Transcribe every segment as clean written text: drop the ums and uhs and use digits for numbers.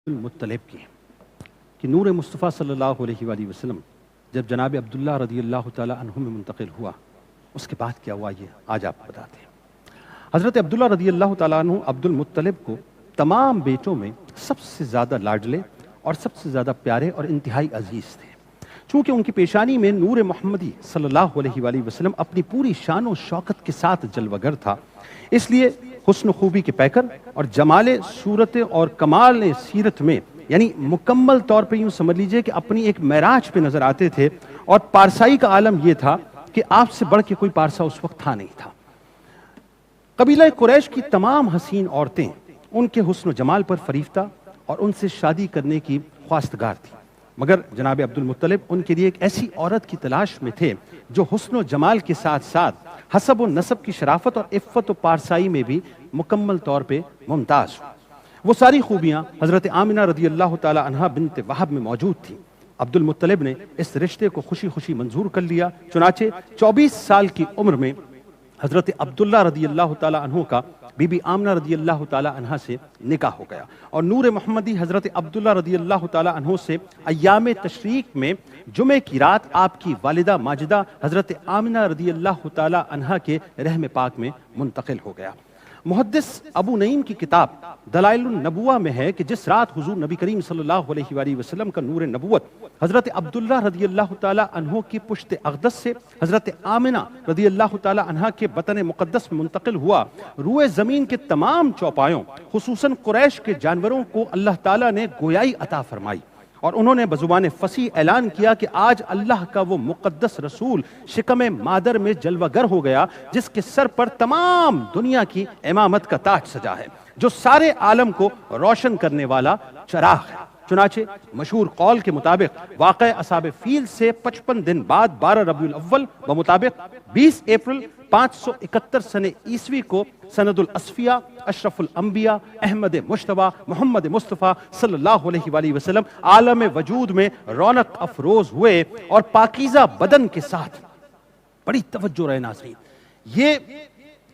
المطلب کی کہ نور مصطفیٰ صلی اللہ علیہ وآلہ وسلم جب جناب عبداللہ رضی اللہ تعالیٰ عنہ میں منتقل ہوا، اس کے بعد کیا ہوا یہ آج آپ بتاتے ہیں۔ حضرت عبداللہ رضی اللہ تعالیٰ عنہ عبد المطلب کو تمام بیٹوں میں سب سے زیادہ لاڈلے اور سب سے زیادہ پیارے اور انتہائی عزیز تھے۔ چونکہ ان کی پیشانی میں نور محمدی صلی اللہ علیہ وآلہ وسلم اپنی پوری شان و شوکت کے ساتھ جلوگر تھا، اس لیے حسن و خوبی کے پیکر اور جمال صورت اور کمال سیرت میں یعنی مکمل طور پہ یوں سمجھ لیجئے کہ اپنی ایک معراج پہ نظر آتے تھے، اور پارسائی کا عالم یہ تھا کہ آپ سے بڑھ کے کوئی پارسا اس وقت تھا نہیں تھا۔ قبیلہ قریش کی تمام حسین عورتیں ان کے حسن و جمال پر فریفتہ اور ان سے شادی کرنے کی خواستگار تھی، مگر جناب عبد المطلب ان کے لیے ایک ایسی عورت کی تلاش میں تھے جو حسن و جمال کے ساتھ ساتھ حسب و نسب کی شرافت اور عفت و پارسائی میں بھی مکمل طور پہ ممتاز ہو۔ وہ ساری خوبیاں حضرت آمنہ رضی اللہ تعالی عنہا بنت وہب میں موجود تھیں۔ عبد المطلب نے اس رشتے کو خوشی خوشی منظور کر لیا، چنانچہ 24 سال کی عمر میں حضرت عبداللہ رضی اللہ تعالی عنہ کا بی بی آمنہ رضی اللہ تعالی عنہ سے نکاح ہو گیا، اور نور محمدی حضرت عبداللہ رضی اللہ تعالی عنہ سے ایام تشریق میں جمعہ کی رات آپ کی والدہ ماجدہ حضرت آمنہ رضی اللہ تعالی عنہ کے رحم پاک میں منتقل ہو گیا۔ محدث ابو نعیم کی کتاب دلائل النبوہ میں ہے کہ جس رات حضور نبی کریم صلی اللہ علیہ وآلہ وسلم کا نور نبوت حضرت عبداللہ رضی اللہ تعالی عنہ کی پشت اقدس سے حضرت آمنہ رضی اللہ تعالی عنہ کے بطن مقدس میں منتقل ہوا، روئے زمین کے تمام چوپایوں خصوصاً قریش کے جانوروں کو اللہ تعالی نے گویائی عطا فرمائی، اور انہوں نے بزبان فصیح اعلان کیا کہ آج اللہ کا وہ مقدس رسول شکم مادر میں جلوہ گر ہو گیا جس کے سر پر تمام دنیا کی امامت کا تاج سجا ہے، جو سارے عالم کو روشن کرنے والا چراغ ہے۔ چنانچہ مشہور قول کے مطابق واقع اصحاب فیل سے 55 دن بعد 12 ربیع الاول بمطابق 20 اپریل 571 سن عیسوی کو سند الاصفیاء اشرف الانبیاء احمد مجتبیٰ محمد مصطفیٰ صلی اللہ علیہ وآلہ وسلم عالم وجود میں رونق افروز ہوئے، اور پاکیزہ بدن کے ساتھ بڑی توجہ رہے ناظرین، یہ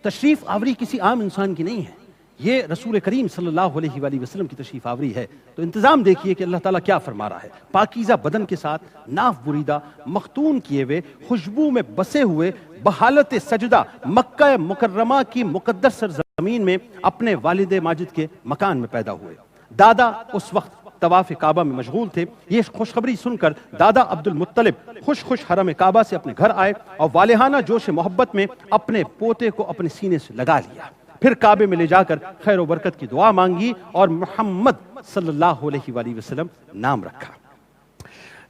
تشریف آوری کسی عام انسان کی نہیں ہے، یہ رسول کریم صلی اللہ علیہ وآلہ وسلم کی تشریف آوری ہے۔ تو انتظام دیکھیے کہ اللہ تعالیٰ کیا فرما رہا ہے۔ پاکیزہ بدن کے ساتھ ناف بریدہ مختون کیے ہوئے خوشبو میں بسے ہوئے بحالت سجدہ مکہ مکرمہ کی مقدس سرزمین میں اپنے والد ماجد کے مکان میں پیدا ہوئے۔ دادا اس وقت طواف کعبہ میں مشغول تھے۔ یہ خوشخبری سن کر دادا عبد المطلب خوش خوش حرم کعبہ سے اپنے گھر آئے اور والہانہ جوش محبت میں اپنے پوتے کو اپنے سینے سے لگا لیا، پھر کعبے میں لے جا کر خیر و برکت کی دعا مانگی اور محمد صلی اللہ علیہ وآلہ وسلم نام رکھا۔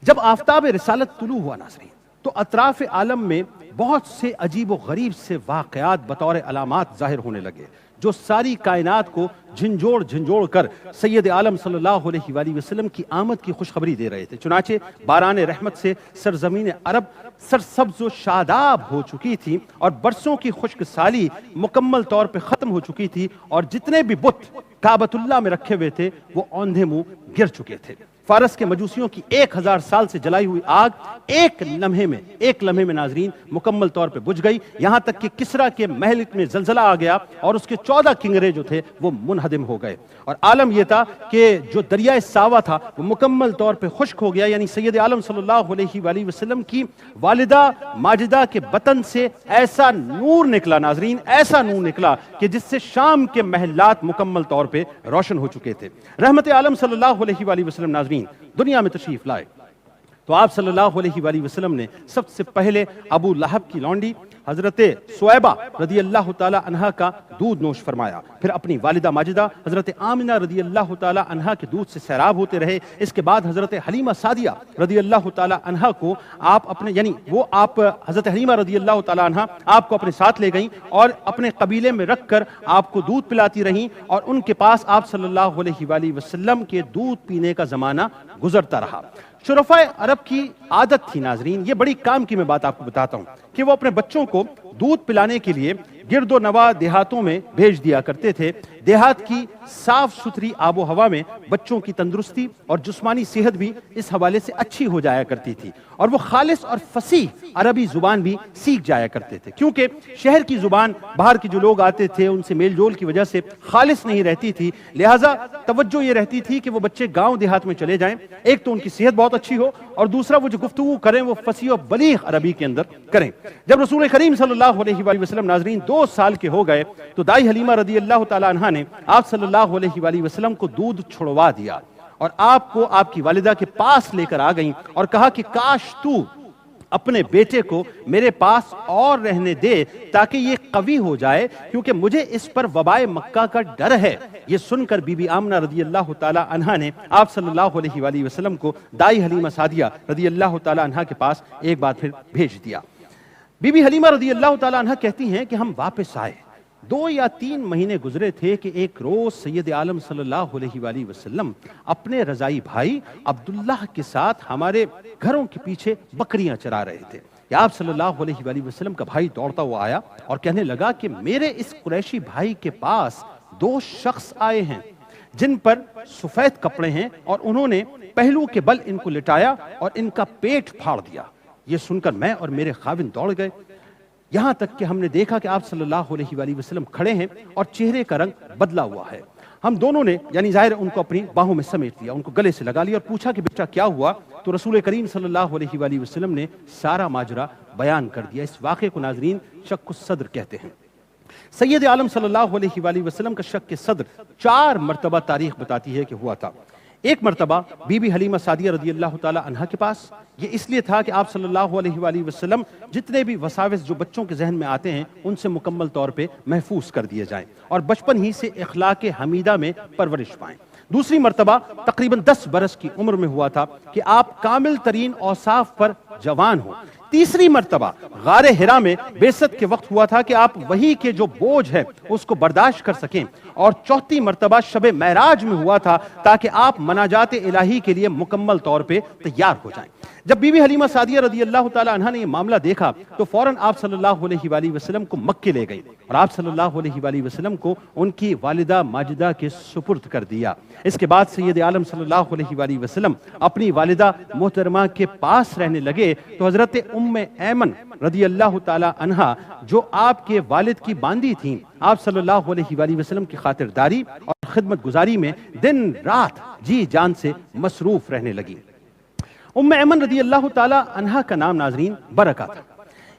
جب آفتاب رسالت طلوع ہوا ناظرین تو اطراف عالم میں بہت سے عجیب و غریب سے واقعات بطور علامات ظاہر ہونے لگے، جو ساری کائنات کو جھنجھوڑ جھنجھوڑ کر سید عالم صلی اللہ علیہ وآلہ وسلم کی آمد کی خوشخبری دے رہے تھے۔ چنانچہ باران رحمت سے سرزمین عرب سرسبز و شاداب ہو چکی تھی، اور برسوں کی خشک سالی مکمل طور پہ ختم ہو چکی تھی، اور جتنے بھی بت کعبۃ اللہ میں رکھے ہوئے تھے وہ اوندھے منہ گر چکے تھے۔ فارس کے مجوسیوں کی 1000 سال سے جلائی ہوئی آگ ایک لمحے میں ناظرین مکمل طور پہ بجھ گئی، یہاں تک کہ کسرا کے محل میں زلزلہ آ گیا اور اس کے 14 کنگرے جو تھے وہ منہدم ہو گئے، اور عالم یہ تھا کہ جو دریائے ساوا تھا وہ مکمل طور پہ خشک ہو گیا، یعنی سید عالم صلی اللہ علیہ وآلہ وسلم کی والدہ ماجدہ کے بطن سے ایسا نور نکلا ناظرین، ایسا نور نکلا کہ جس سے شام کے محلات مکمل طور پہ روشن ہو چکے تھے۔ رحمت عالم صلی اللہ علیہ وآلہ وسلم ناظرین دنیا میں تشریف لائے تو آپ صلی اللہ علیہ وآلہ وسلم نے سب سے پہلے ابو لہب کی لونڈی حضرت سویبہ رضی اللہ تعالی عنہ کا دودھ نوش فرمایا، پھر اپنی والدہ ماجدہ حضرت آمنہ رضی اللہ تعالی عنہ کے دودھ سے سیراب ہوتے رہے۔ اس کے بعد حضرت حلیمہ سعدیہ رضی اللہ تعالی عنہ کو آپ اپنے حضرت حلیمہ رضی اللہ تعالی عنہ آپ کو اپنے ساتھ لے گئیں اور اپنے قبیلے میں رکھ کر آپ کو دودھ پلاتی رہیں، اور ان کے پاس آپ صلی اللہ علیہ وآلہ وسلم کے دودھ پینے کا زمانہ گزرتا رہا۔ شرفاء عرب کی عادت تھی ناظرین، یہ بڑی کام کی میں بات آپ کو بتاتا ہوں، کہ وہ اپنے بچوں کو دودھ پلانے کے لیے گرد و نواح دیہاتوں میں بھیج دیا کرتے تھے، دیہات کی صاف ستھری آب و ہوا میں بچوں کی تندرستی اور جسمانی صحت بھی اس حوالے سے اچھی ہو جایا کرتی تھی، اور وہ خالص اور فصیح عربی زبان بھی سیکھ جایا کرتے تھے، کیونکہ شہر کی زبان باہر کے جو لوگ آتے تھے ان سے میل جول کی وجہ سے خالص نہیں رہتی تھی، لہٰذا توجہ یہ رہتی تھی کہ وہ بچے گاؤں دیہات میں چلے جائیں، ایک تو ان کی صحت بہت اچھی ہو، اور دوسرا وہ جو گفتگو کریں وہ فصیح و بلیغ عربی کے اندر کریں۔ جب رسول کریم صلی اللہ علیہ وآلہ وسلم ناظرین 2 سال کے ہو گئے تو دائی حلیمہ رضی اللہ تعالی عنہا نے آپ صلی اللہ علیہ وآلہ وسلم کو دودھ چھڑوا دیا، اور آپ کو آپ کی والدہ کے پاس لے کر آ گئیں اور کہا کہ کاش تو اپنے بیٹے کو میرے پاس اور رہنے دے تاکہ یہ قوی ہو جائے، کیونکہ مجھے اس پر وبائے مکہ کا ڈر ہے۔ یہ سن کر بی بی آمنہ رضی اللہ تعالی عنہا نے آپ صلی اللہ علیہ وآلہ وسلم کو دائی حلیمہ سعدیہ رضی اللہ تعالی عنہا کے پاس ایک بار پھر بھیج دیا۔ بی بی حلیمہ رضی اللہ تعالی عنہا کہتی ہیں کہ ہم واپس آئے، 2 یا 3 مہینے گزرے تھے کہ ایک روز سید عالم صلی اللہ علیہ وآلہ وسلم اپنے رضائی بھائی عبداللہ کے ساتھ ہمارے گھروں کے پیچھے بکریاں چرا رہے تھے کہ آپ صلی اللہ علیہ وآلہ وسلم کا بھائی دوڑتا ہوا آیا اور کہنے لگا کہ میرے اس قریشی بھائی کے پاس 2 شخص آئے ہیں جن پر سفید کپڑے ہیں، اور انہوں نے پہلو کے بل ان کو لٹایا اور ان کا پیٹ پھاڑ دیا۔ یہ سن کر میں اور میرے خاوند دوڑ گئے، یہاں تک کہ ہم نے دیکھا کہ آپ صلی اللہ علیہ وآلہ وسلم کھڑے ہیں اور چہرے کا رنگ بدلا ہوا ہے۔ ہم دونوں نے یعنی ظاہر ان کو اپنی باہوں میں سمیٹ لیا، ان کو گلے سے لگا لیا اور پوچھا کہ بیٹا کیا ہوا؟ تو رسول کریم صلی اللہ علیہ وآلہ وسلم نے سارا ماجرا بیان کر دیا۔ اس واقعے کو ناظرین شق الصدر کہتے ہیں۔ سید عالم صلی اللہ علیہ وآلہ وسلم کا شق صدر 4 مرتبہ تاریخ بتاتی ہے کہ ہوا تھا۔ ایک مرتبہ بی بی حلیمہ سعدیہ رضی اللہ تعالی عنہا کے پاس، یہ اس لیے تھا کہ آپ صلی اللہ علیہ وآلہ وسلم جتنے بھی وساوس جو بچوں کے ذہن میں آتے ہیں ان سے مکمل طور پہ محفوظ کر دیے جائیں اور بچپن ہی سے اخلاق حمیدہ میں پرورش پائیں۔ دوسری مرتبہ تقریباً 10 برس کی عمر میں ہوا تھا کہ آپ کامل ترین اوصاف پر جوان ہوں۔ تیسری مرتبہ غار حرا میں بعثت کے وقت ہوا تھا کہ آپ وحی کے جو بوجھ ہے اس کو برداشت کر سکیں، اور چوتھی مرتبہ شب معراج میں ہوا تھا تاکہ آپ مناجات الہی کے لیے مکمل طور پہ تیار ہو جائیں۔ جب بی بی حلیمہ سعدیہ رضی اللہ تعالی عنہا نے یہ معاملہ دیکھا تو فوراً آپ صلی اللہ علیہ وآلہ وسلم کو مکے لے گئی اور آپ صلی اللہ علیہ وآلہ وسلم کو ان کی والدہ ماجدہ کے سپرد کر دیا۔ اس کے بعد سید عالم صلی اللہ علیہ وآلہ وسلم اپنی والدہ محترمہ کے پاس رہنے لگے تو حضرت ام ایمن رضی اللہ تعالی عنہا جو آپ کے والد کی باندی تھیں، آپ صلی اللہ علیہ وآلہ وسلم کی خاطرداری اور خدمت گزاری میں دن رات جی جان سے مصروف رہنے لگی۔ ام ایمن رضی اللہ تعالی عنہا کا نام ناظرین برکہ تھا۔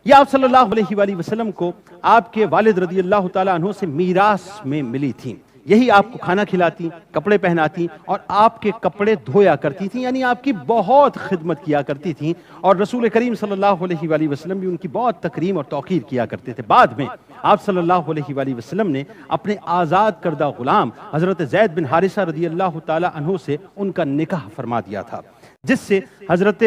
یہ آپ صلی اللہ علیہ وآلہ وسلم کو آپ کے والد رضی اللہ تعالی عنہ سے میراث میں ملی تھیں۔ یہی آپ کو کھانا کھلاتی، کپڑے پہناتی اور آپ کے کپڑے دھویا کرتی تھیں، یعنی آپ کی بہت خدمت کیا کرتی تھیں، اور رسول کریم صلی اللہ علیہ وآلہ وسلم بھی ان کی بہت تکریم اور توقیر کیا کرتے تھے۔ بعد میں آپ صلی اللہ علیہ وآلہ وسلم نے اپنے آزاد کردہ غلام حضرت زید بن حارثہ رضی اللہ تعالی عنہ سے ان کا نکاح فرما دیا تھا، جس سے حضرت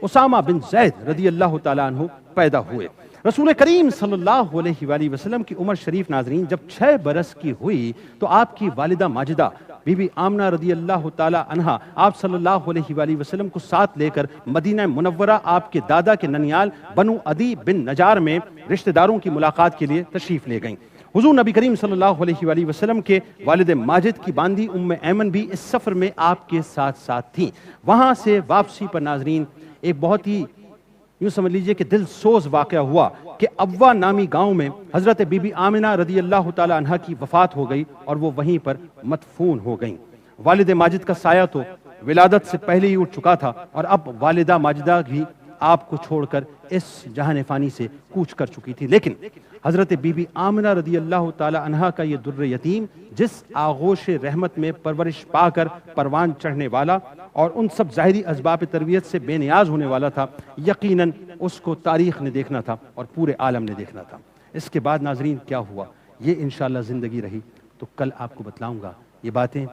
اسامہ بن زید رضی اللہ تعالی عنہ پیدا ہوئے۔ رسول کریم صلی اللہ علیہ وآلہ وسلم کی عمر شریف ناظرین جب 6 برس کی ہوئی تو آپ کی والدہ ماجدہ بی بی آمنہ رضی اللہ تعالی عنہا آپ صلی اللہ علیہ وآلہ وسلم کو ساتھ لے کر مدینہ منورہ آپ کے دادا کے ننیال بنو عدی بن نجار میں رشتہ داروں کی ملاقات کے لیے تشریف لے گئیں۔ حضور نبی کریم صلی اللہ علیہ وآلہ وسلم کے والد ماجد کی باندی ام ایمن بھی اس سفر میں آپ کے ساتھ ساتھ تھیں۔ وہاں سے واپسی پر ناظرین ایک بہت ہی یوں سمجھ لیجئے کہ دل سوز واقعہ ہوا کہ ابوا نامی گاؤں میں حضرت بی بی آمنہ رضی اللہ تعالی عنہا کی وفات ہو گئی اور وہ وہیں پر مدفون ہو گئیں۔ والد ماجد کا سایہ تو ولادت سے پہلے ہی اٹھ چکا تھا اور اب والدہ ماجدہ بھی آپ کو چھوڑ کر اس جہان فانی سے کوچ کر چکی تھی، لیکن حضرت بی بی آمنہ رضی اللہ تعالی عنہا کا یہ در یتیم جس آغوش رحمت میں پرورش پا کر پروان چڑھنے والا اور ان سب ظاہری اسباب تربیت سے بے نیاز ہونے والا تھا، یقیناً اس کو تاریخ نے دیکھنا تھا اور پورے عالم نے دیکھنا تھا۔ اس کے بعد ناظرین کیا ہوا یہ انشاءاللہ زندگی رہی تو کل آپ کو بتلاؤں گا۔ یہ باتیں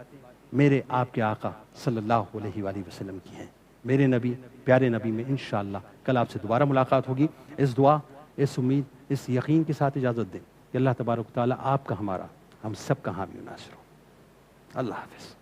میرے آپ کے آقا صلی اللہ علیہ وآلہ وسلم کی ہیں، میرے نبی پیارے نبی میں انشاءاللہ کل آپ سے دوبارہ ملاقات ہوگی۔ اس دعا، اس امید، اس یقین کے ساتھ اجازت دیں کہ اللہ تبارک و تعالیٰ آپ کا، ہمارا، ہم سب کا حامی و ناصر ہو۔ اللہ حافظ۔